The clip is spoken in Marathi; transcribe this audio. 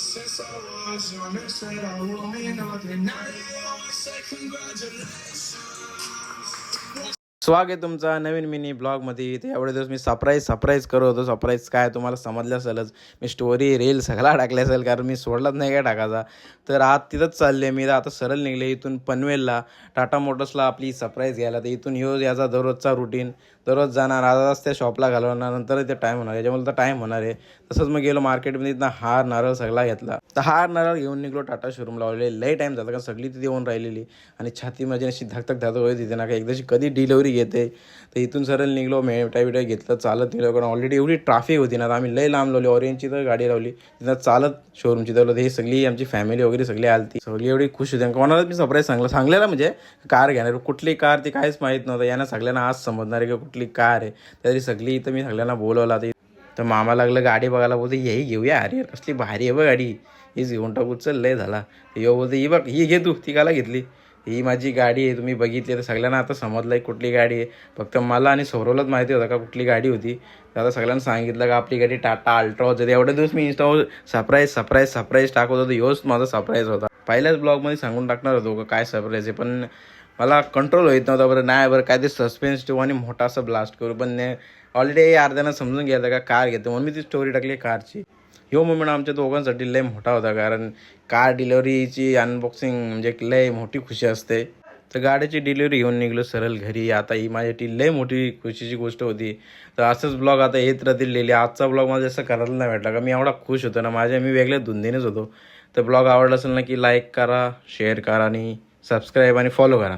Since I was young, they said I would mean nothing. Now they always say congratulations. स्वागत आहे तुमचा नवीन मिनी ब्लॉगमध्ये. ते एवढे दिवस मी सरप्राईज करत होतो. सरप्राईज काय तुम्हाला समजलं असेलच. मी स्टोरी रील सगळा टाकले असेल, कारण मी सोडलाच नाही काय टाकायचा. तर आज तिथंच चालले मी. आता सरळ निघले इथून पनवेलला टाटा मोटर्सला आपली सरप्राईज घ्यायला. तर इथून याचा दररोजचा रुटीन. दररोज जाणार, आजच त्या शॉपला घालवणार, नंतर ते टाईम होणार, याच्यामुळे तर टाईम होणार आहे. तसंच मग गेलो मार्केटमध्ये, इथनं हार नारळ सगळा घेतला. तर हार नारळ घेऊन निघलो टाटा शोरूम लावले. लई टाईम झाला, कारण सगळी तिथे येऊन राहिलेली आणि छाती माझी अशी धकधक होती तिथे ना, का एकदाची कधी डिलिव्हरी घेते. तर इथून सरळ निघलो, मिठाई घेतलं, चालत निघलो. कारण ऑलरेडी एवढी ट्रॅफिक होती ना, तर आम्ही लई लांब लावली. ऑरेंजची तर गाडी लावली, तिथं चालत शोरूमची तर हे सगळी आमची फॅमिली वगैरे सगळी आलती. सगळी एवढी खुश होती. कोणालाच मी सरप्राईज सांगलेला म्हणजे कार घेणार. कुठली कार ती काहीच माहीत नव्हतं. यांना सगळ्यांना आज समजणार आहे की कुठली कार आहे. तरी सगळी इथं मी सगळ्यांना बोलवला. तर मामा लागलं गाडी बघायला, बोलते यही घेऊया. अरे कसली भारी आहे बघ गाडी, हीच घेऊन टाकू, चल लय झाला. यो बोलते ही बघ, ही घे तू, ती काला घेतली, ही माझी गाडी आहे, तुम्ही बघितली. तर सगळ्यांना आता समजलं आहे कुठली गाडी आहे. फक्त मला आणि सौरवलाच माहिती होतं का कुठली गाडी होती. तर आता सगळ्यांना सांगितलं का आपली गाडी टाटा अल्ट्रा होती. एवढ्या दिवस मी इंस्टावर सरप्राईज टाकत होतो. ह्योच माझा सरप्राईज होता. पहिल्याच ब्लॉगमध्ये सांगून टाकणार होतो का काय सरप्राईज आहे, पण मला कंट्रोल होत नव्हता. बरं नाही, बरं काय ते सस्पेन्स ठेवू आणि मोठा असं ब्लास्ट करू. पण ऑलरेडी अर्ध्यानं समजून घ्यायचं का कार घेतो, म्हणून मी ती स्टोरी टाकली कारची. ह्यो मुमेंट आमच्या दोघांसाठी लय मोठा होता, कारण कार डिलिव्हरीची अनबॉक्सिंग म्हणजे लय मोठी खुशी असते. तर गाडीची डिलिव्हरी घेऊन निघलो सरळ घरी. आता ही माझ्यासाठी लय मोठी खुशीची गोष्ट होती. तर असंच ब्लॉग आता येत राहतील लिहिले. आजचा ब्लॉग मला जसं करायला नाही भेटला, का मी एवढा खुश होतो ना, मी वेगळ्या धुंदीनेच होतो. तर ब्लॉग आवडला असेल ना की लाईक करा, शेअर करा आणि सबस्क्राईब आणि फॉलो करा.